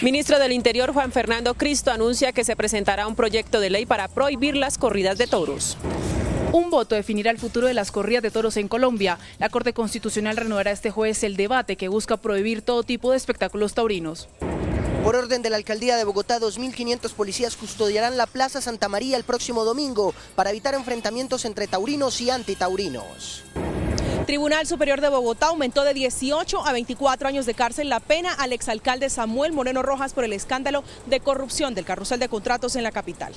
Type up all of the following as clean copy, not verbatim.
Ministro del Interior Juan Fernando Cristo anuncia que se presentará un proyecto de ley para prohibir las corridas de toros. Un voto definirá el futuro de las corridas de toros en Colombia. La Corte Constitucional reanudará este jueves el debate que busca prohibir todo tipo de espectáculos taurinos. Por orden de la Alcaldía de Bogotá, 2.500 policías custodiarán la Plaza Santa María el próximo domingo para evitar enfrentamientos entre taurinos y antitaurinos. Tribunal Superior de Bogotá aumentó de 18 a 24 años de cárcel la pena al exalcalde Samuel Moreno Rojas por el escándalo de corrupción del carrusel de contratos en la capital.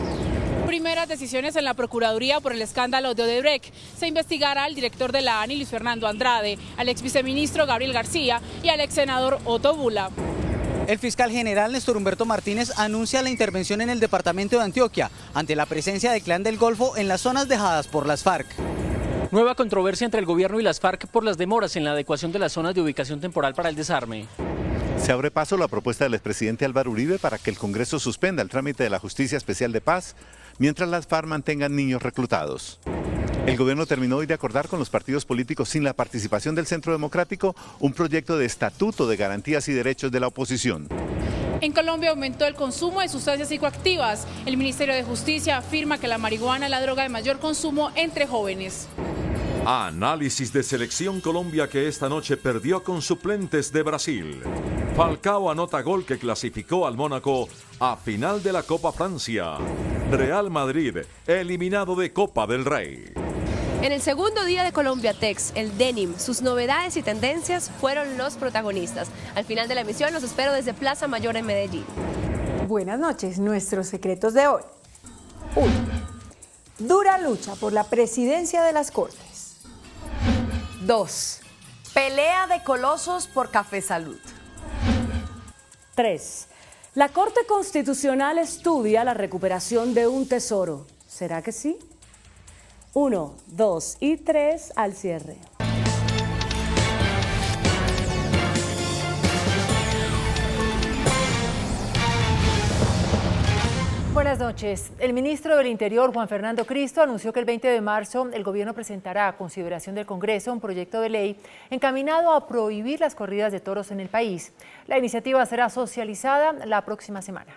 Primeras decisiones en la Procuraduría por el escándalo de Odebrecht. Se investigará al director de la ANI, Luis Fernando Andrade, al exviceministro Gabriel García y al exsenador Otto Bula. El fiscal general Néstor Humberto Martínez anuncia la intervención en el departamento de Antioquia ante la presencia del Clan del Golfo en las zonas dejadas por las FARC. Nueva controversia entre el gobierno y las FARC por las demoras en la adecuación de las zonas de ubicación temporal para el desarme. Se abre paso la propuesta del expresidente Álvaro Uribe para que el Congreso suspenda el trámite de la Justicia Especial de Paz mientras las FARC mantengan niños reclutados. El gobierno terminó hoy de acordar con los partidos políticos sin la participación del Centro Democrático un proyecto de estatuto de garantías y derechos de la oposición. En Colombia aumentó el consumo de sustancias psicoactivas. El Ministerio de Justicia afirma que la marihuana es la droga de mayor consumo entre jóvenes. Análisis de Selección Colombia que esta noche perdió con suplentes de Brasil. Falcao anota gol que clasificó al Mónaco a final de la Copa Francia. Real Madrid eliminado de Copa del Rey. En el segundo día de Colombia Tex, el denim, sus novedades y tendencias fueron los protagonistas. Al final de la emisión los espero desde Plaza Mayor en Medellín. Buenas noches, nuestros secretos de hoy. 1. Dura lucha por la presidencia de las Cortes. 2. Pelea de colosos por Café Salud. 3. La Corte Constitucional estudia la recuperación de un tesoro. ¿Será que sí? 1, 2 y 3 al cierre. Buenas noches. El ministro del Interior, Juan Fernando Cristo, anunció que el 20 de marzo el gobierno presentará a consideración del Congreso un proyecto de ley encaminado a prohibir las corridas de toros en el país. La iniciativa será socializada la próxima semana.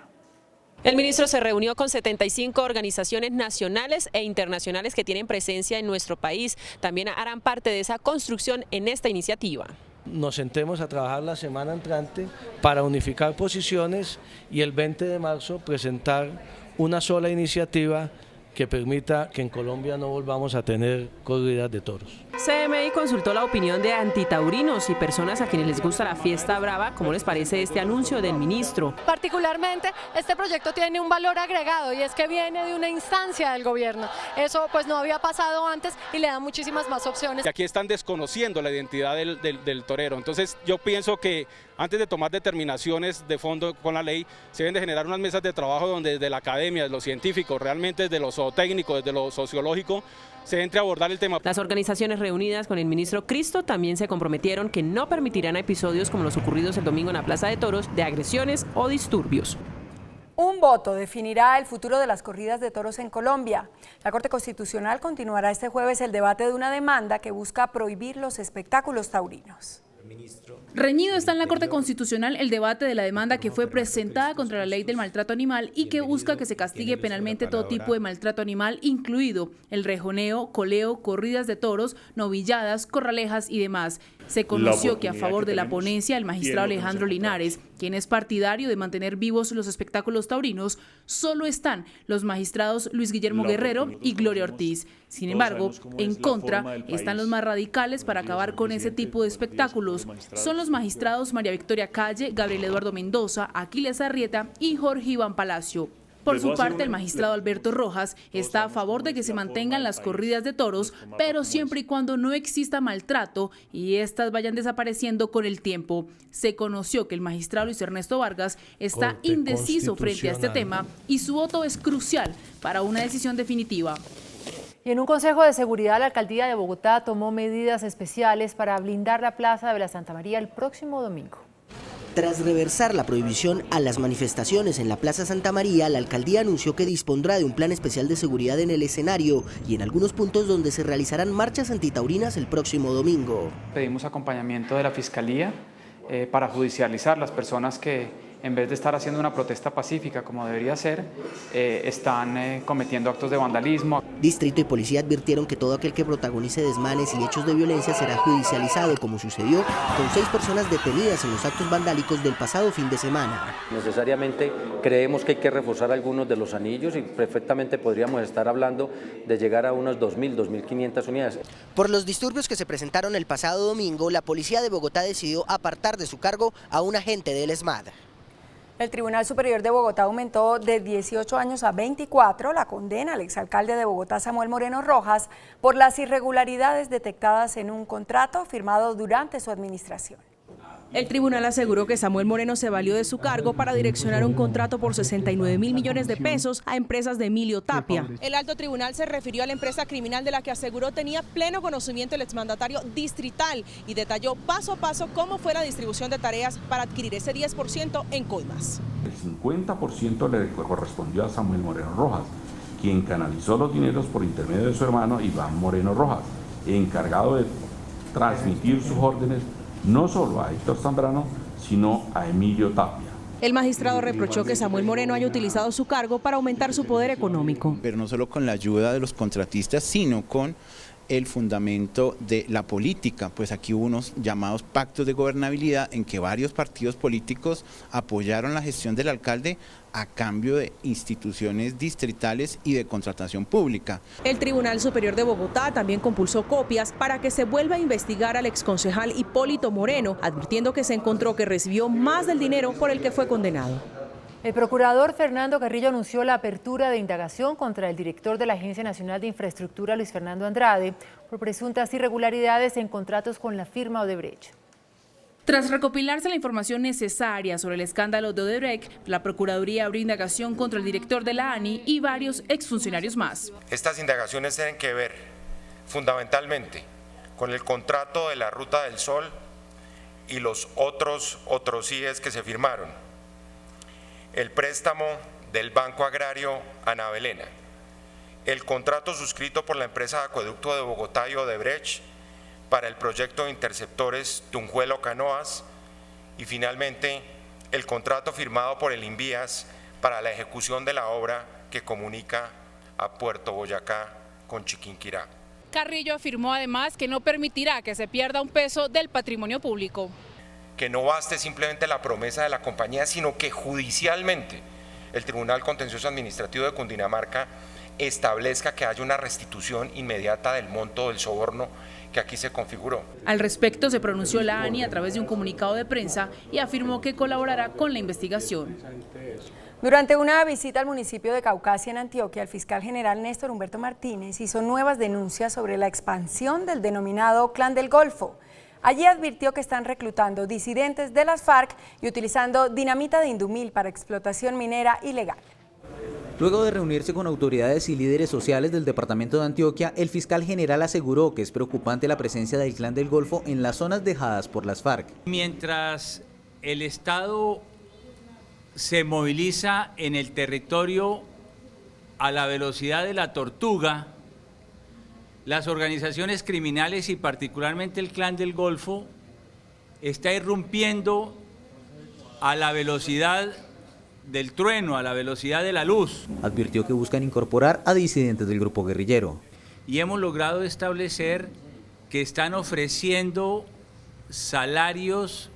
El ministro se reunió con 75 organizaciones nacionales e internacionales que tienen presencia en nuestro país. También harán parte de esa construcción en esta iniciativa. Nos sentemos a trabajar la semana entrante para unificar posiciones y el 20 de marzo presentar una sola iniciativa que permita que en Colombia no volvamos a tener corridas de toros. CMI consultó la opinión de antitaurinos y personas a quienes les gusta la fiesta brava. ¿Cómo les parece este anuncio del ministro? Particularmente, este proyecto tiene un valor agregado y es que viene de una instancia del gobierno. Eso pues no había pasado antes y le da muchísimas más opciones. Y aquí están desconociendo la identidad del torero. Entonces yo pienso que antes de tomar determinaciones de fondo con la ley, se deben de generar unas mesas de trabajo donde desde la academia, desde los científicos, realmente desde lo zootécnico, desde lo sociológico, se entre a abordar el tema. Las organizaciones reunidas con el ministro Cristo también se comprometieron que no permitirán episodios como los ocurridos el domingo en la Plaza de Toros de agresiones o disturbios. Un voto definirá el futuro de las corridas de toros en Colombia. La Corte Constitucional continuará este jueves el debate de una demanda que busca prohibir los espectáculos taurinos. Reñido está en la Corte Constitucional el debate de la demanda que fue presentada contra la ley del maltrato animal y que busca que se castigue penalmente todo tipo de maltrato animal, incluido el rejoneo, coleo, corridas de toros, novilladas, corralejas y demás. Se conoció que a favor de la ponencia el magistrado Alejandro Linares, quien es partidario de mantener vivos los espectáculos taurinos, solo están los magistrados Luis Guillermo Guerrero y Gloria Ortiz. Sin embargo, en contra están los más radicales para acabar con ese tipo de espectáculos. Son los magistrados María Victoria Calle, Gabriel Eduardo Mendoza, Aquiles Arrieta y Jorge Iván Palacio. Por su parte, el magistrado Alberto Rojas está a favor de que se mantengan las corridas de toros, pero siempre y cuando no exista maltrato y estas vayan desapareciendo con el tiempo. Se conoció que el magistrado Luis Ernesto Vargas está indeciso frente a este tema y su voto es crucial para una decisión definitiva. Y en un consejo de seguridad, la alcaldía de Bogotá tomó medidas especiales para blindar la plaza de la Santa María el próximo domingo. Tras reversar la prohibición a las manifestaciones en la Plaza Santa María, la alcaldía anunció que dispondrá de un plan especial de seguridad en el escenario y en algunos puntos donde se realizarán marchas antitaurinas el próximo domingo. Pedimos acompañamiento de la Fiscalía para judicializar las personas que en vez de estar haciendo una protesta pacífica como debería ser, están cometiendo actos de vandalismo. Distrito y policía advirtieron que todo aquel que protagonice desmanes y hechos de violencia será judicializado, como sucedió con 6 personas detenidas en los actos vandálicos del pasado fin de semana. Necesariamente creemos que hay que reforzar algunos de los anillos y perfectamente podríamos estar hablando de llegar a unos 2.000, 2.500 unidades. Por los disturbios que se presentaron el pasado domingo, la policía de Bogotá decidió apartar de su cargo a un agente del ESMAD. El Tribunal Superior de Bogotá aumentó de 18 años a 24 la condena al exalcalde de Bogotá, Samuel Moreno Rojas, por las irregularidades detectadas en un contrato firmado durante su administración. El tribunal aseguró que Samuel Moreno se valió de su cargo para direccionar un contrato por 69.000 millones de pesos a empresas de Emilio Tapia. El alto tribunal se refirió a la empresa criminal de la que aseguró tenía pleno conocimiento el exmandatario distrital y detalló paso a paso cómo fue la distribución de tareas para adquirir ese 10% en coimas. El 50% le correspondió a Samuel Moreno Rojas, quien canalizó los dineros por intermedio de su hermano Iván Moreno Rojas, encargado de transmitir sus órdenes no solo a Héctor Zambrano, sino a Emilio Tapia. El magistrado reprochó que Samuel Moreno haya utilizado su cargo para aumentar su poder económico. Pero no solo con la ayuda de los contratistas, sino con el fundamento de la política, pues aquí hubo unos llamados pactos de gobernabilidad en que varios partidos políticos apoyaron la gestión del alcalde a cambio de instituciones distritales y de contratación pública. El Tribunal Superior de Bogotá también compulsó copias para que se vuelva a investigar al exconcejal Hipólito Moreno, advirtiendo que se encontró que recibió más del dinero por el que fue condenado. El procurador Fernando Carrillo anunció la apertura de indagación contra el director de la Agencia Nacional de Infraestructura, Luis Fernando Andrade, por presuntas irregularidades en contratos con la firma Odebrecht. Tras recopilarse la información necesaria sobre el escándalo de Odebrecht, la Procuraduría abrió indagación contra el director de la ANI y varios exfuncionarios más. Estas indagaciones tienen que ver fundamentalmente con el contrato de la Ruta del Sol y los otros CIEs que se firmaron, el préstamo del Banco Agrario Ana Belena, el contrato suscrito por la empresa de Acueducto de Bogotá y Odebrecht para el proyecto de interceptores Tunjuelo-Canoas y finalmente el contrato firmado por el Invías para la ejecución de la obra que comunica a Puerto Boyacá con Chiquinquirá. Carrillo afirmó además que no permitirá que se pierda un peso del patrimonio público. Que no baste simplemente la promesa de la compañía, sino que judicialmente el Tribunal Contencioso Administrativo de Cundinamarca establezca que haya una restitución inmediata del monto del soborno que aquí se configuró. Al respecto se pronunció la ANI a través de un comunicado de prensa y afirmó que colaborará con la investigación. Durante una visita al municipio de Caucasia, en Antioquia, el fiscal general Néstor Humberto Martínez hizo nuevas denuncias sobre la expansión del denominado Clan del Golfo. Allí advirtió que están reclutando disidentes de las FARC y utilizando dinamita de Indumil para explotación minera ilegal. Luego de reunirse con autoridades y líderes sociales del departamento de Antioquia, el fiscal general aseguró que es preocupante la presencia del Clan del Golfo en las zonas dejadas por las FARC. Mientras el Estado se moviliza en el territorio a la velocidad de la tortuga, las organizaciones criminales y particularmente el Clan del Golfo está irrumpiendo a la velocidad del trueno, a la velocidad de la luz. Advirtió que buscan incorporar a disidentes del grupo guerrillero. Y hemos logrado establecer que están ofreciendo salarios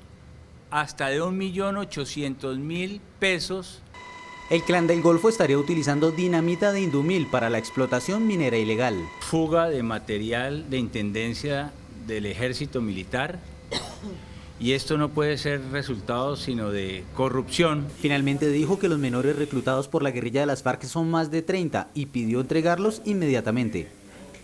hasta de 1.800.000 pesos. El Clan del Golfo estaría utilizando dinamita de Indumil para la explotación minera ilegal. Fuga de material de intendencia del ejército militar. Y esto no puede ser resultado sino de corrupción. Finalmente dijo que los menores reclutados por la guerrilla de las FARC son más de 30 y pidió entregarlos inmediatamente.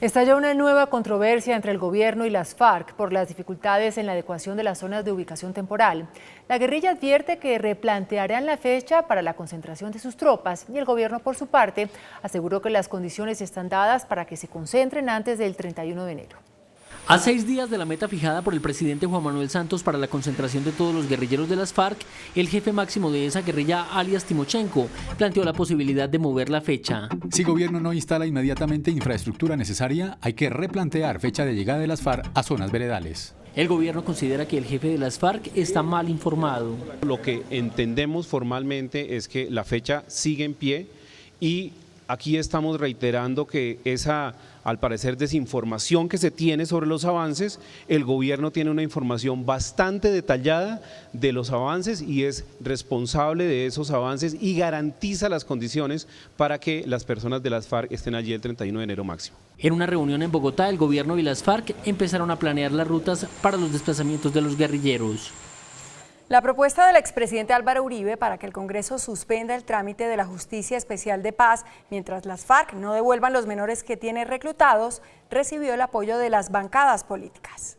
Estalló una nueva controversia entre el gobierno y las FARC por las dificultades en la adecuación de las zonas de ubicación temporal. La guerrilla advierte que replantearán la fecha para la concentración de sus tropas y el gobierno, por su parte, aseguró que las condiciones están dadas para que se concentren antes del 31 de enero. A 6 días de la meta fijada por el presidente Juan Manuel Santos para la concentración de todos los guerrilleros de las FARC, el jefe máximo de esa guerrilla, alias Timochenko, planteó la posibilidad de mover la fecha. Si el gobierno no instala inmediatamente infraestructura necesaria, hay que replantear fecha de llegada de las FARC a zonas veredales. El gobierno considera que el jefe de las FARC está mal informado. Lo que entendemos formalmente es que la fecha sigue en pie y aquí estamos reiterando que esa, al parecer, desinformación que se tiene sobre los avances, el gobierno tiene una información bastante detallada de los avances y es responsable de esos avances y garantiza las condiciones para que las personas de las FARC estén allí el 31 de enero máximo. En una reunión en Bogotá, el gobierno y las FARC empezaron a planear las rutas para los desplazamientos de los guerrilleros. La propuesta del expresidente Álvaro Uribe para que el Congreso suspenda el trámite de la Justicia Especial de Paz mientras las FARC no devuelvan los menores que tiene reclutados recibió el apoyo de las bancadas políticas.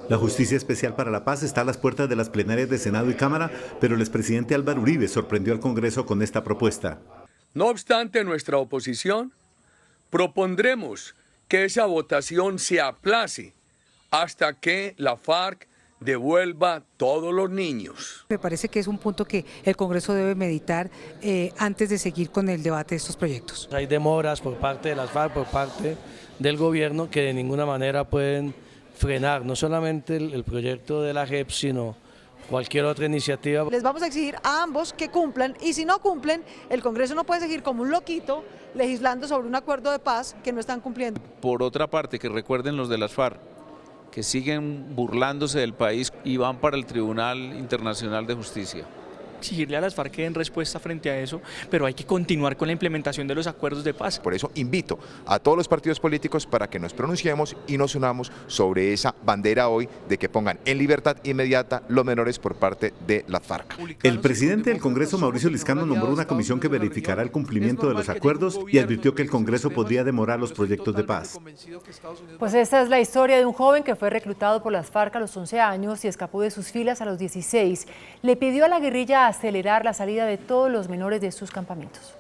La Justicia Especial para la Paz está a las puertas de las plenarias de Senado y Cámara, pero el expresidente Álvaro Uribe sorprendió al Congreso con esta propuesta. No obstante nuestra oposición, propondremos que esa votación se aplace hasta que la FARC devuelva todos los niños. Me parece que es un punto que el Congreso debe meditar antes de seguir con el debate de estos proyectos. Hay demoras por parte de las FARC, por parte del gobierno, que de ninguna manera pueden frenar no solamente el proyecto de la JEP, sino cualquier otra iniciativa. Les vamos a exigir a ambos que cumplan y si no cumplen, el Congreso no puede seguir como un loquito legislando sobre un acuerdo de paz que no están cumpliendo. Por otra parte, que recuerden los de las FARC, que siguen burlándose del país y van para el Tribunal Internacional de Justicia. Exigirle a las FARC que den respuesta frente a eso, pero hay que continuar con la implementación de los acuerdos de paz. Por eso invito a todos los partidos políticos para que nos pronunciemos y nos unamos sobre esa bandera hoy de que pongan en libertad inmediata los menores por parte de las FARC. El presidente del Congreso, Mauricio Liscano, nombró una comisión que verificará el cumplimiento de los acuerdos y advirtió que el Congreso podría demorar los proyectos de paz. Pues esta es la historia de un joven que fue reclutado por las FARC a los 11 años y escapó de sus filas a los 16. Le pidió a la guerrilla acelerar la salida de todos los menores de sus campamentos.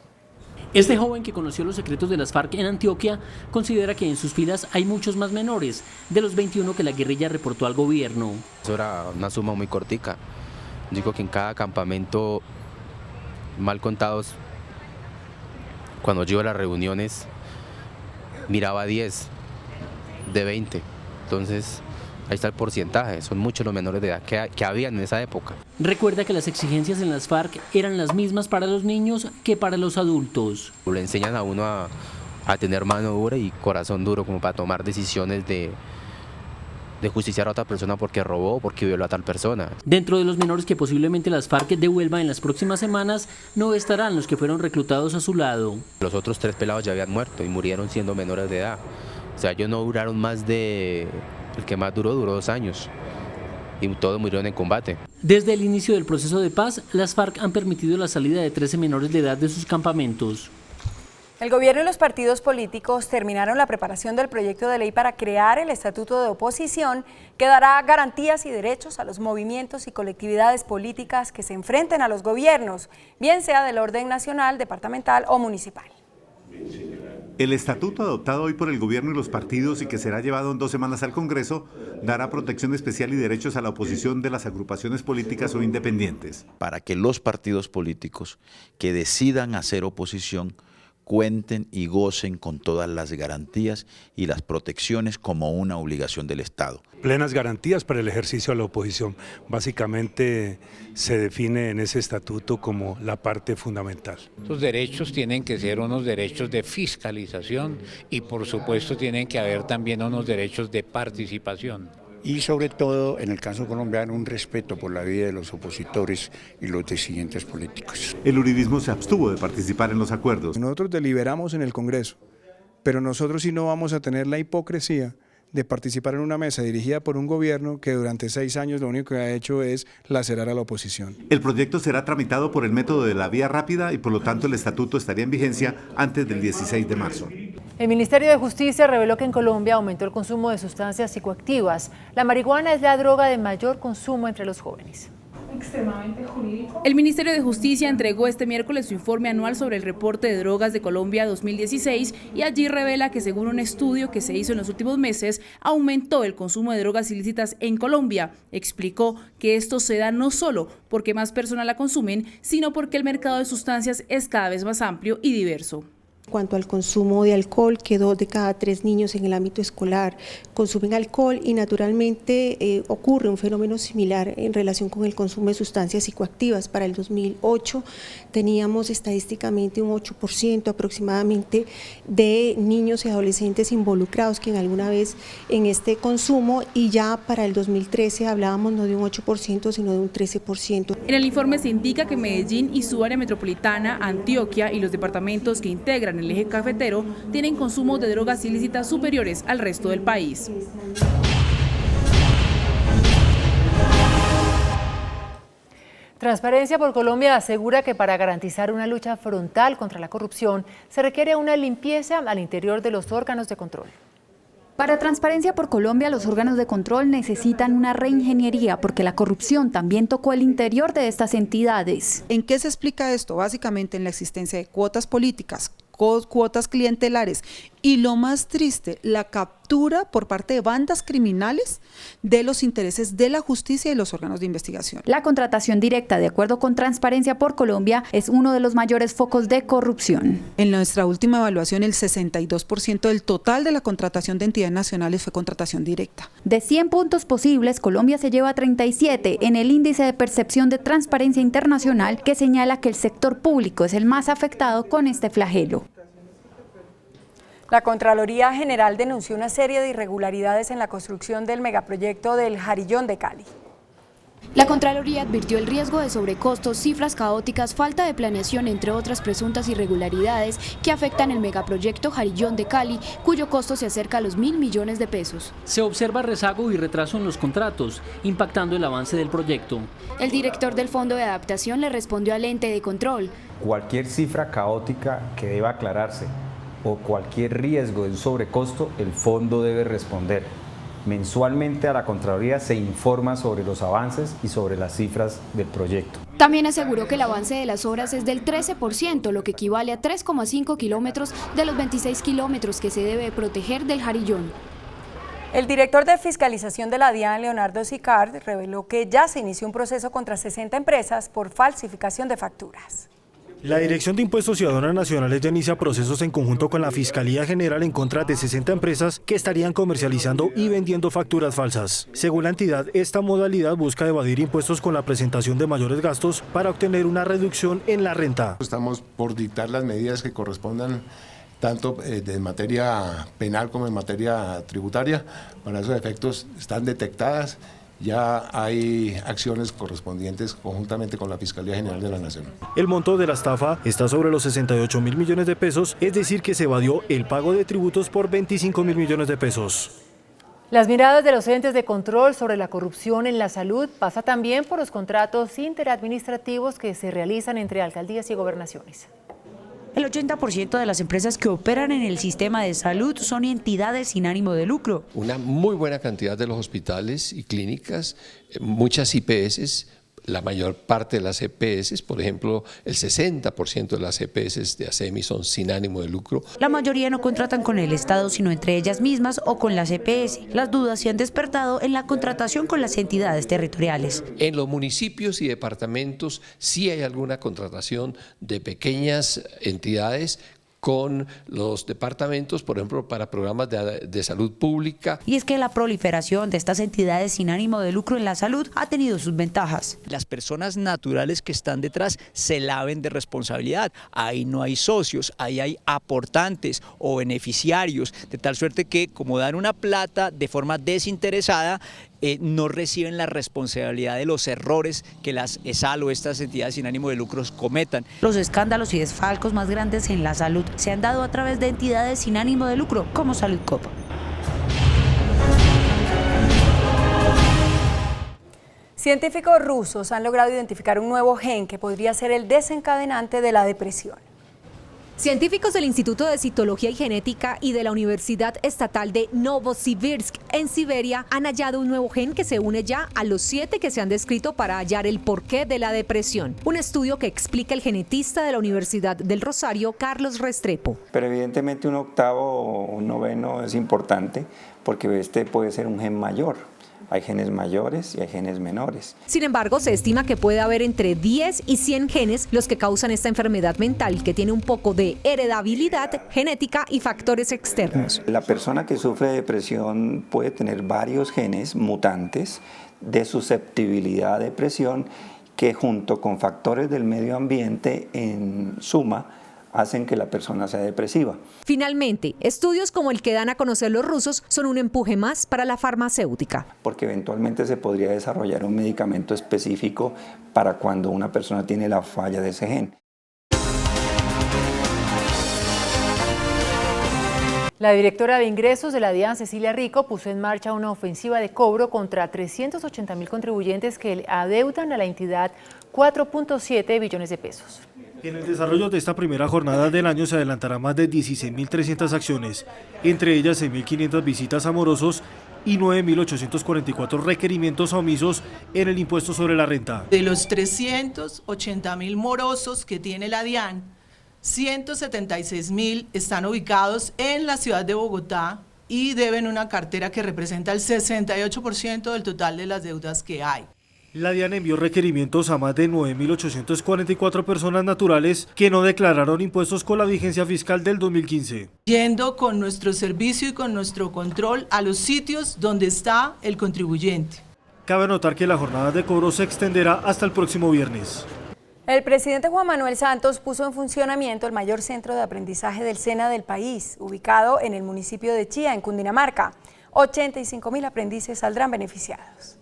Este joven, que conoció los secretos de las FARC en Antioquia, considera que en sus filas hay muchos más menores de los 21 que la guerrilla reportó al gobierno. Eso era una suma muy cortica. Digo que en cada campamento, mal contados, cuando yo iba a las reuniones, miraba 10 de 20. Entonces, ahí está el porcentaje, son muchos los menores de edad que habían en esa época. Recuerda que las exigencias en las FARC eran las mismas para los niños que para los adultos. Le enseñan a uno a tener mano dura y corazón duro como para tomar decisiones de justiciar a otra persona porque robó o porque violó a tal persona. Dentro de los menores que posiblemente las FARC devuelvan en las próximas semanas, no estarán los que fueron reclutados a su lado. Los otros 3 pelados ya habían muerto y murieron siendo menores de edad. O sea, ellos no duraron más de... El que más duró 2 años y todos murieron en combate. Desde el inicio del proceso de paz, las FARC han permitido la salida de 13 menores de edad de sus campamentos. El gobierno y los partidos políticos terminaron la preparación del proyecto de ley para crear el estatuto de oposición que dará garantías y derechos a los movimientos y colectividades políticas que se enfrenten a los gobiernos, bien sea del orden nacional, departamental o municipal. El estatuto adoptado hoy por el gobierno y los partidos y que será llevado en 2 semanas al Congreso dará protección especial y derechos a la oposición de las agrupaciones políticas o independientes. Para que los partidos políticos que decidan hacer oposición cuenten y gocen con todas las garantías y las protecciones como una obligación del Estado. Plenas garantías para el ejercicio de la oposición. Básicamente se define en ese estatuto como la parte fundamental. Los derechos tienen que ser unos derechos de fiscalización y por supuesto tienen que haber también unos derechos de participación. Y sobre todo, en el caso colombiano, un respeto por la vida de los opositores y los disidentes políticos. El uribismo se abstuvo de participar en los acuerdos. Nosotros deliberamos en el Congreso, pero nosotros sí no vamos a tener la hipocresía de participar en una mesa dirigida por un gobierno que durante 6 años lo único que ha hecho es lacerar a la oposición. El proyecto será tramitado por el método de la vía rápida y por lo tanto el estatuto estaría en vigencia antes del 16 de marzo. El Ministerio de Justicia reveló que en Colombia aumentó el consumo de sustancias psicoactivas. La marihuana es la droga de mayor consumo entre los jóvenes. Extremadamente jurídico. El Ministerio de Justicia entregó este miércoles su informe anual sobre el reporte de drogas de Colombia 2016 y allí revela que según un estudio que se hizo en los últimos meses, aumentó el consumo de drogas ilícitas en Colombia. Explicó que esto se da no solo porque más personas la consumen, sino porque el mercado de sustancias es cada vez más amplio y diverso. En cuanto al consumo de alcohol, que 2 de cada 3 niños en el ámbito escolar consumen alcohol y naturalmente ocurre un fenómeno similar en relación con el consumo de sustancias psicoactivas. Para el 2008 teníamos estadísticamente un 8% aproximadamente de niños y adolescentes involucrados que en alguna vez en este consumo, y ya para el 2013 hablábamos no de un 8% sino de un 13%. En el informe se indica que Medellín y su área metropolitana, Antioquia y los departamentos que integran el eje cafetero tienen consumos de drogas ilícitas superiores al resto del país. Transparencia por Colombia asegura que para garantizar una lucha frontal contra la corrupción se requiere una limpieza al interior de los órganos de control. Para Transparencia por Colombia, los órganos de control necesitan una reingeniería porque la corrupción también tocó el interior de estas entidades. ¿En qué se explica esto? Básicamente en la existencia de cuotas políticas, cuotas clientelares y, lo más triste, la captura por parte de bandas criminales de los intereses de la justicia y los órganos de investigación. La contratación directa, de acuerdo con Transparencia por Colombia, es uno de los mayores focos de corrupción. En nuestra última evaluación, el 62% del total de la contratación de entidades nacionales fue contratación directa. De 100 puntos posibles, Colombia se lleva 37 en el índice de percepción de Transparencia Internacional, que señala que el sector público es el más afectado con este flagelo. La Contraloría General denunció una serie de irregularidades en la construcción del megaproyecto del Jarillón de Cali. La Contraloría advirtió el riesgo de sobrecostos, cifras caóticas, falta de planeación, entre otras presuntas irregularidades que afectan el megaproyecto Jarillón de Cali, cuyo costo se acerca a los 1.000 millones de pesos. Se observa rezago y retraso en los contratos, impactando el avance del proyecto. El director del Fondo de Adaptación le respondió al ente de control. Cualquier cifra caótica que deba aclararse o cualquier riesgo de un sobrecosto, el fondo debe responder. Mensualmente a la Contraloría se informa sobre los avances y sobre las cifras del proyecto. También aseguró que el avance de las obras es del 13%, lo que equivale a 3,5 kilómetros de los 26 kilómetros que se debe proteger del Jarillón. El director de fiscalización de la DIAN, Leonardo Sicard, reveló que ya se inició un proceso contra 60 empresas por falsificación de facturas. La Dirección de Impuestos y Aduanas Nacionales ya inicia procesos en conjunto con la Fiscalía General en contra de 60 empresas que estarían comercializando y vendiendo facturas falsas. Según la entidad, esta modalidad busca evadir impuestos con la presentación de mayores gastos para obtener una reducción en la renta. Estamos por dictar las medidas que correspondan tanto en materia penal como en materia tributaria. Para esos efectos están detectadas. Ya hay acciones correspondientes conjuntamente con la Fiscalía General de la Nación. El monto de la estafa está sobre los 68.000 millones de pesos, es decir que se evadió el pago de tributos por 25.000 millones de pesos. Las miradas de los entes de control sobre la corrupción en la salud pasa también por los contratos interadministrativos que se realizan entre alcaldías y gobernaciones. El 80% de las empresas que operan en el sistema de salud son entidades sin ánimo de lucro. Una muy buena cantidad de los hospitales y clínicas, muchas IPS, la mayor parte de las EPS, por ejemplo, el 60% de las EPS de ASEMI son sin ánimo de lucro. La mayoría no contratan con el Estado, sino entre ellas mismas o con las EPS. Las dudas se han despertado en la contratación con las entidades territoriales. En los municipios y departamentos sí hay alguna contratación de pequeñas entidades con los departamentos, por ejemplo, para programas de salud pública. Y es que la proliferación de estas entidades sin ánimo de lucro en la salud ha tenido sus ventajas. Las personas naturales que están detrás se laven de responsabilidad. Ahí no hay socios, ahí hay aportantes o beneficiarios, de tal suerte que como dan una plata de forma desinteresada, no reciben la responsabilidad de los errores que las ESAL o estas entidades sin ánimo de lucros cometan. Los escándalos y desfalcos más grandes en la salud se han dado a través de entidades sin ánimo de lucro, como Saludcop. Científicos rusos han logrado identificar un nuevo gen que podría ser el desencadenante de la depresión. Científicos del Instituto de Citología y Genética y de la Universidad Estatal de Novosibirsk en Siberia han hallado un nuevo gen que se une ya a los 7 que se han descrito para hallar el porqué de la depresión. Un estudio que explica el genetista de la Universidad del Rosario, Carlos Restrepo. Pero evidentemente un octavo o un noveno es importante porque este puede ser un gen mayor. Hay genes mayores y hay genes menores. Sin embargo, se estima que puede haber entre 10 y 100 genes los que causan esta enfermedad mental, que tiene un poco de heredabilidad genética y factores externos. La persona que sufre de depresión puede tener varios genes mutantes de susceptibilidad a depresión que junto con factores del medio ambiente en suma hacen que la persona sea depresiva. Finalmente, estudios como el que dan a conocer los rusos son un empuje más para la farmacéutica. Porque eventualmente se podría desarrollar un medicamento específico para cuando una persona tiene la falla de ese gen. La directora de ingresos de la DIAN, Cecilia Rico, puso en marcha una ofensiva de cobro contra 380.000 contribuyentes que le adeudan a la entidad 4.7 billones de pesos. En el desarrollo de esta primera jornada del año se adelantará más de 16.300 acciones, entre ellas 6.500 visitas a morosos y 9.844 requerimientos omisos en el impuesto sobre la renta. De los 380.000 morosos que tiene la DIAN, 176.000 están ubicados en la ciudad de Bogotá y deben una cartera que representa el 68% del total de las deudas que hay. La DIAN envió requerimientos a más de 9.844 personas naturales que no declararon impuestos con la vigencia fiscal del 2015. Yendo con nuestro servicio y con nuestro control a los sitios donde está el contribuyente. Cabe notar que la jornada de cobro se extenderá hasta el próximo viernes. El presidente Juan Manuel Santos puso en funcionamiento el mayor centro de aprendizaje del SENA del país, ubicado en el municipio de Chía, en Cundinamarca. 85.000 aprendices saldrán beneficiados.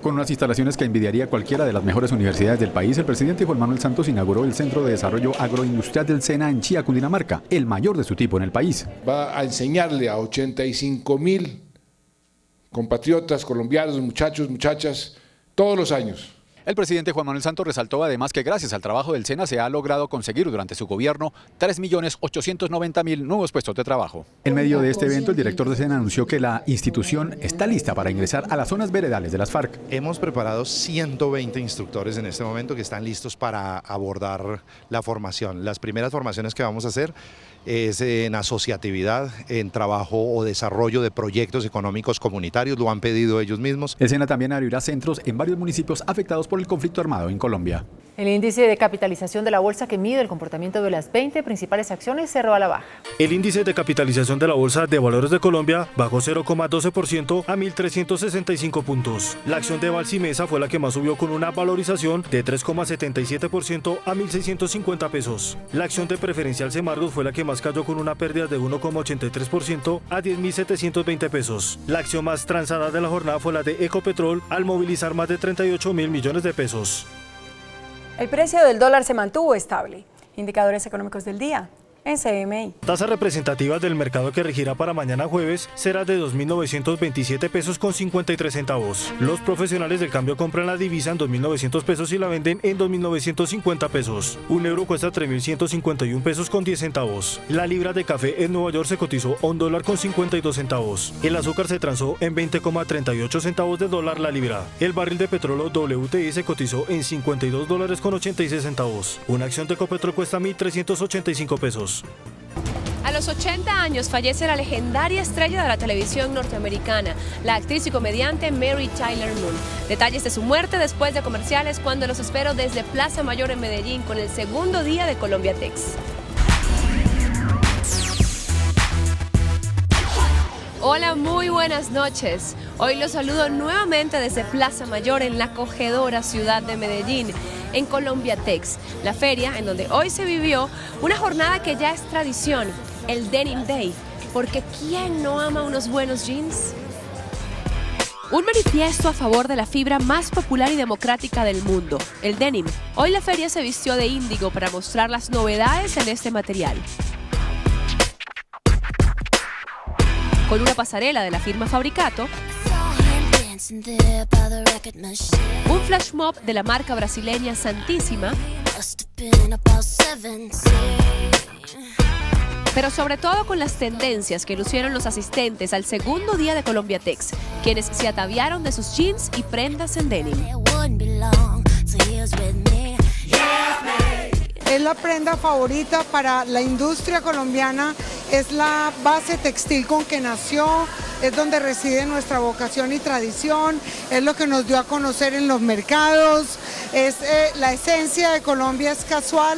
Con unas instalaciones que envidiaría cualquiera de las mejores universidades del país, el presidente Juan Manuel Santos inauguró el Centro de Desarrollo Agroindustrial del SENA en Chía, Cundinamarca, el mayor de su tipo en el país. Va a enseñarle a 85.000 compatriotas colombianos, muchachos, muchachas, todos los años. El presidente Juan Manuel Santos resaltó además que gracias al trabajo del SENA se ha logrado conseguir durante su gobierno 3.890.000 nuevos puestos de trabajo. En medio de este evento, el director de SENA anunció que la institución está lista para ingresar a las zonas veredales de las FARC. Hemos preparado 120 instructores en este momento que están listos para abordar la formación. Las primeras formaciones que vamos a hacer es en asociatividad, en trabajo o desarrollo de proyectos económicos comunitarios, lo han pedido ellos mismos. El SENA también abrirá centros en varios municipios afectados por el conflicto armado en Colombia. El índice de capitalización de la bolsa que mide el comportamiento de las 20 principales acciones cerró a la baja. El índice de capitalización de la Bolsa de Valores de Colombia bajó 0,12% a 1.365 puntos. La acción de Valsimesa fue la que más subió con una valorización de 3,77% a 1.650 pesos. La acción de Preferencial Semargos fue la que más cayó con una pérdida de 1,83% a 10.720 pesos. La acción más transada de la jornada fue la de Ecopetrol al movilizar más de 38.000 millones de pesos. El precio del dólar se mantuvo estable. Indicadores económicos del día en CMI. Tasa representativa del mercado que regirá para mañana jueves será de 2.927 pesos con 53 centavos. Los profesionales del cambio compran la divisa en 2.900 pesos y la venden en 2.950 pesos. Un euro cuesta 3.151 pesos con 10 centavos. La libra de café en Nueva York se cotizó a $1 con 52 centavos. El azúcar se transó en 20,38 centavos de dólar la libra. El barril de petróleo WTI se cotizó en $52 con 86 centavos. Una acción de Ecopetrol cuesta 1.385 pesos. A los 80 años fallece la legendaria estrella de la televisión norteamericana, la actriz y comediante Mary Tyler Moore. Detalles de su muerte después de comerciales cuando los espero desde Plaza Mayor en Medellín con el segundo día de Colombia Tex. Hola, muy buenas noches. Hoy los saludo nuevamente desde Plaza Mayor en la acogedora ciudad de Medellín, en Colombia Tex, la feria en donde hoy se vivió una jornada que ya es tradición, el Denim Day, porque ¿quién no ama unos buenos jeans? Un manifiesto a favor de la fibra más popular y democrática del mundo, el denim. Hoy la feria se vistió de índigo para mostrar las novedades en este material. Con una pasarela de la firma Fabricato, un flash mob de la marca brasileña Santísima, pero sobre todo con las tendencias que lucieron los asistentes al segundo día de Colombia Tex, quienes se ataviaron de sus jeans y prendas en denim. Es la prenda favorita para la industria colombiana, es la base textil con que nació es donde reside nuestra vocación y tradición, es lo que nos dio a conocer en los mercados, es la esencia de Colombia es casual.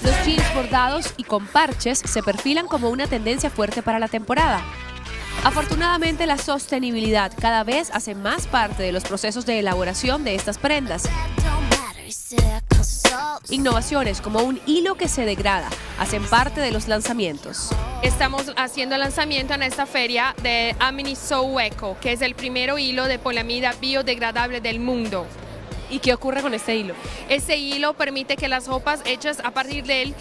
Los jeans bordados y con parches se perfilan como una tendencia fuerte para la temporada. Afortunadamente, la sostenibilidad cada vez hace más parte de los procesos de elaboración de estas prendas. Innovaciones como un hilo que se degrada hacen parte de los lanzamientos. Estamos haciendo el lanzamiento en esta feria de Amini So Eco, que es el primer hilo de polimida biodegradable del mundo. ¿Y qué ocurre con este hilo? Este hilo permite que las ropas hechas a partir de él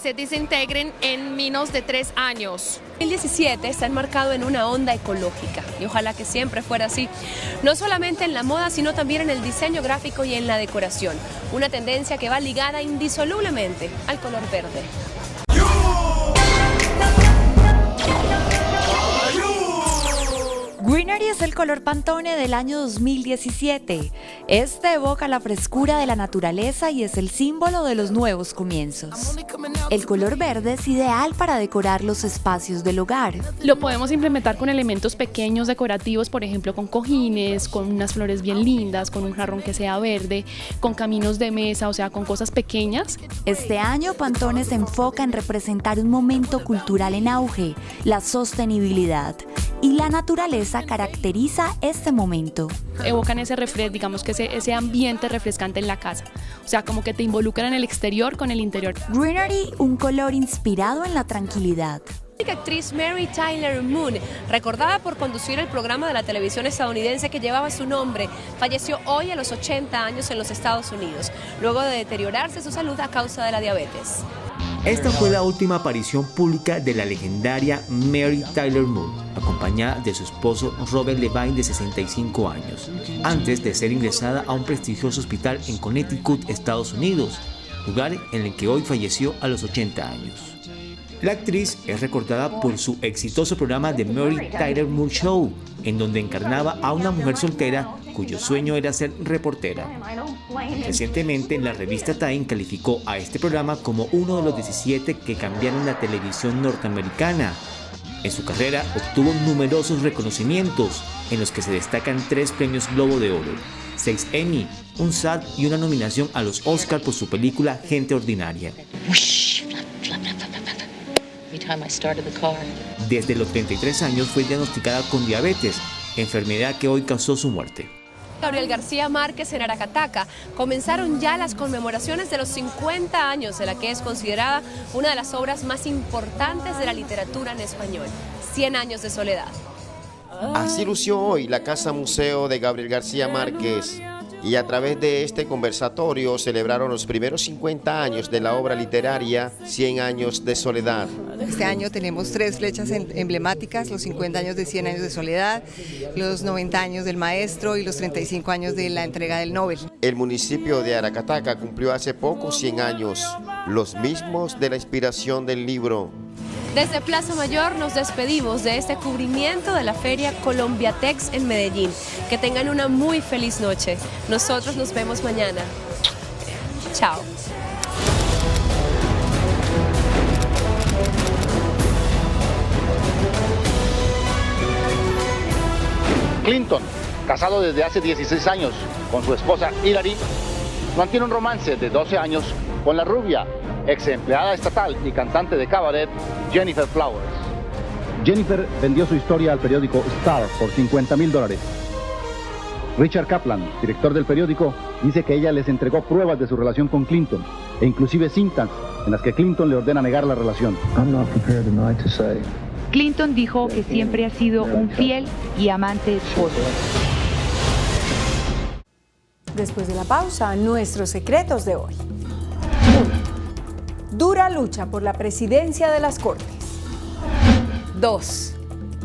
se desintegren en menos de 3 años. 2017 está enmarcado en una onda ecológica y ojalá que siempre fuera así, no solamente en la moda, sino también en el diseño gráfico y en la decoración, una tendencia que va ligada indisolublemente al color verde. Greenery es el color Pantone del año 2017. Este evoca la frescura de la naturaleza y es el símbolo de los nuevos comienzos. El color verde es ideal para decorar los espacios del hogar. Lo podemos implementar con elementos pequeños decorativos, por ejemplo con cojines, con unas flores bien lindas, con un jarrón que sea verde, con caminos de mesa, o sea, con cosas pequeñas. Este año Pantone se enfoca en representar un momento cultural en auge, la sostenibilidad. Y la naturaleza caracteriza este momento. Evocan ese digamos que ese ambiente refrescante en la casa. O sea, como que te involucran el exterior con el interior. Greenery, un color inspirado en la tranquilidad. La actriz Mary Tyler Moon, recordada por conducir el programa de la televisión estadounidense que llevaba su nombre, falleció hoy a los 80 años en los Estados Unidos, luego de deteriorarse su salud a causa de la diabetes. Esta fue la última aparición pública de la legendaria Mary Tyler Moon, acompañada de su esposo Robert Levine de 65 años, antes de ser ingresada a un prestigioso hospital en Connecticut, Estados Unidos, lugar en el que hoy falleció a los 80 años. La actriz es recordada por su exitoso programa The Mary Tyler Moon Show, en donde encarnaba a una mujer soltera cuyo sueño era ser reportera. Recientemente, la revista Time calificó a este programa como uno de los 17 que cambiaron la televisión norteamericana. En su carrera obtuvo numerosos reconocimientos, en los que se destacan 3 premios Globo de Oro, 6 Emmy, un SAG y una nominación a los Oscar por su película Gente Ordinaria. Desde los 33 años fue diagnosticada con diabetes, enfermedad que hoy causó su muerte. Gabriel García Márquez en Aracataca comenzaron ya las conmemoraciones de los 50 años de la que es considerada una de las obras más importantes de la literatura en español, 100 años de soledad. Así lució hoy la Casa Museo de Gabriel García Márquez, y a través de este conversatorio celebraron los primeros 50 años de la obra literaria 100 años de soledad. Este año tenemos 3 flechas emblemáticas, los 50 años de 100 años de soledad, los 90 años del maestro y los 35 años de la entrega del Nobel. El municipio de Aracataca cumplió hace poco 100 años, los mismos de la inspiración del libro. Desde Plaza Mayor nos despedimos de este cubrimiento de la Feria Colombiatex en Medellín. Que tengan una muy feliz noche. Nosotros nos vemos mañana. Chao. Clinton, casado desde hace 16 años con su esposa Hillary, mantiene un romance de 12 años con la rubia, ex empleada estatal y cantante de cabaret, Jennifer Flowers. Jennifer vendió su historia al periódico Star por $50,000. Richard Kaplan, director del periódico, dice que ella les entregó pruebas de su relación con Clinton e inclusive cintas en las que Clinton le ordena negar la relación. Clinton dijo que siempre ha sido un fiel y amante esposo. Después de la pausa, nuestros secretos de hoy. 1. Dura lucha por la presidencia de las Cortes. 2.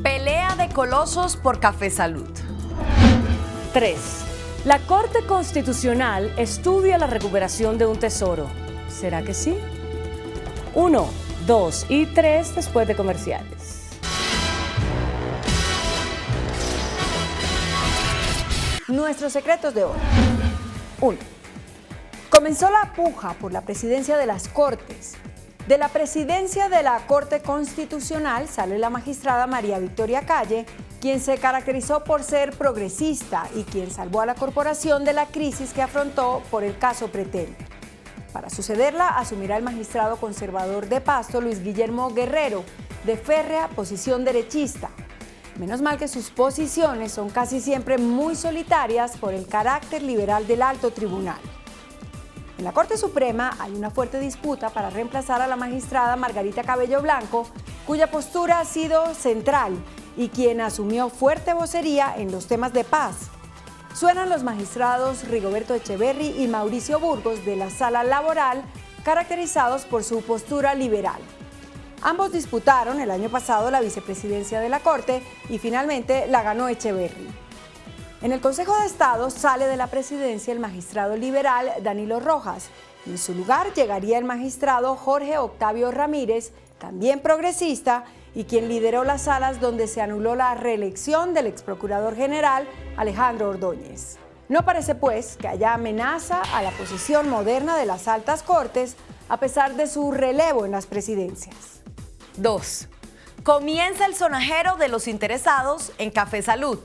Pelea de colosos por Café Salud. 3. La Corte Constitucional estudia la recuperación de un tesoro. ¿Será que sí? 1, 2 y 3 después de comerciales. Nuestros secretos de hoy. 1. Comenzó la puja por la presidencia de las Cortes. De la presidencia de la Corte Constitucional sale la magistrada María Victoria Calle, quien se caracterizó por ser progresista y quien salvó a la corporación de la crisis que afrontó por el caso Pretel. Para sucederla, asumirá el magistrado conservador de Pasto, Luis Guillermo Guerrero, de férrea posición derechista. Menos mal que sus posiciones son casi siempre muy solitarias por el carácter liberal del alto tribunal. En la Corte Suprema hay una fuerte disputa para reemplazar a la magistrada Margarita Cabello Blanco, cuya postura ha sido central y quien asumió fuerte vocería en los temas de paz. Suenan los magistrados Rigoberto Echeverry y Mauricio Burgos de la Sala Laboral, caracterizados por su postura liberal. Ambos disputaron el año pasado la vicepresidencia de la Corte y finalmente la ganó Echeverry. En el Consejo de Estado sale de la presidencia el magistrado liberal Danilo Rojas y en su lugar llegaría el magistrado Jorge Octavio Ramírez, también progresista, y quien lideró las salas donde se anuló la reelección del exprocurador general Alejandro Ordóñez. No parece, pues, que haya amenaza a la posición moderna de las altas cortes a pesar de su relevo en las presidencias. 2. Comienza el sonajero de los interesados en Café Salud.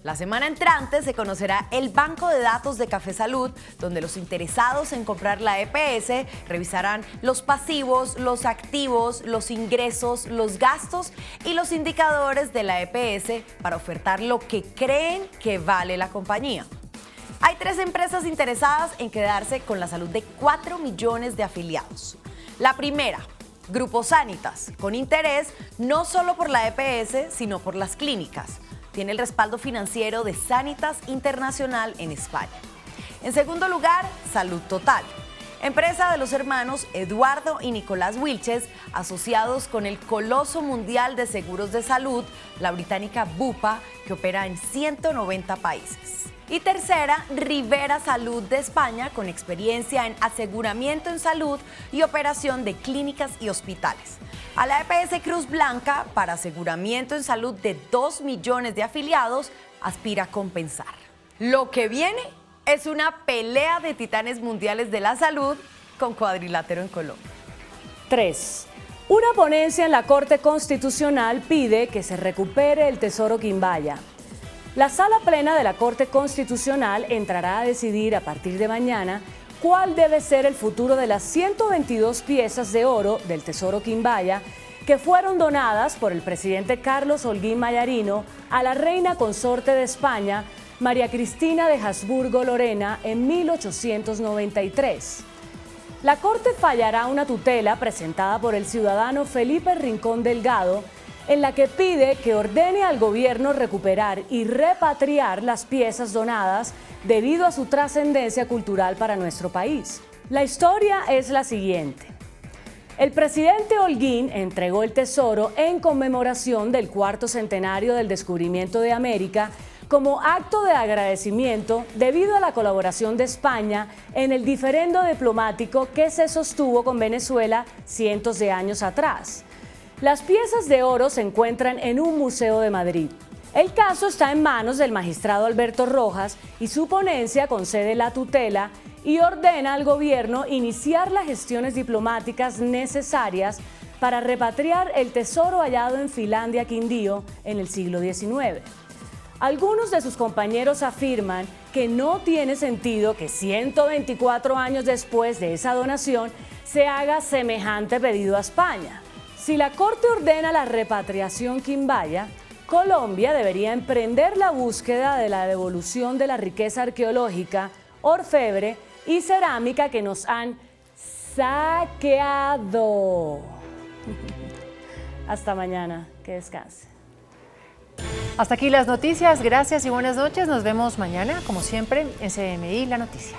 La semana entrante se conocerá el banco de datos de Café Salud, donde los interesados en comprar la EPS revisarán los pasivos, los activos, los ingresos, los gastos y los indicadores de la EPS para ofertar lo que creen que vale la compañía. Hay 3 empresas interesadas en quedarse con la salud de 4 millones de afiliados. La primera, Grupo Sanitas, con interés no solo por la EPS, sino por las clínicas. Tiene el respaldo financiero de Sanitas Internacional en España. En segundo lugar, Salud Total, empresa de los hermanos Eduardo y Nicolás Wilches, asociados con el coloso mundial de seguros de salud, la británica Bupa, que opera en 190 países. Y tercera, Rivera Salud de España, con experiencia en aseguramiento en salud y operación de clínicas y hospitales. A la EPS Cruz Blanca, para aseguramiento en salud de 2 millones de afiliados, aspira a compensar. Lo que viene es una pelea de titanes mundiales de la salud con Cuadrilátero en Colombia. 3. Una ponencia en la Corte Constitucional pide que se recupere el Tesoro Quimbaya. La Sala Plena de la Corte Constitucional entrará a decidir a partir de mañana cuál debe ser el futuro de las 122 piezas de oro del Tesoro Quimbaya que fueron donadas por el presidente Carlos Holguín Mallarino a la reina consorte de España, María Cristina de Habsburgo Lorena, en 1893. La Corte fallará una tutela presentada por el ciudadano Felipe Rincón Delgado, en la que pide que ordene al gobierno recuperar y repatriar las piezas donadas debido a su trascendencia cultural para nuestro país. La historia es la siguiente. El presidente Holguín entregó el tesoro en conmemoración del 4º centenario del descubrimiento de América como acto de agradecimiento debido a la colaboración de España en el diferendo diplomático que se sostuvo con Venezuela cientos de años atrás. Las piezas de oro se encuentran en un museo de Madrid. El caso está en manos del magistrado Alberto Rojas y su ponencia concede la tutela y ordena al gobierno iniciar las gestiones diplomáticas necesarias para repatriar el tesoro hallado en Finlandia Quindío en el siglo XIX. Algunos de sus compañeros afirman que no tiene sentido que 124 años después de esa donación se haga semejante pedido a España. Si la Corte ordena la repatriación quimbaya, Colombia debería emprender la búsqueda de la devolución de la riqueza arqueológica, orfebre y cerámica que nos han saqueado. Hasta mañana, que descanse. Hasta aquí las noticias, gracias y buenas noches. Nos vemos mañana, como siempre, en CMI La Noticia.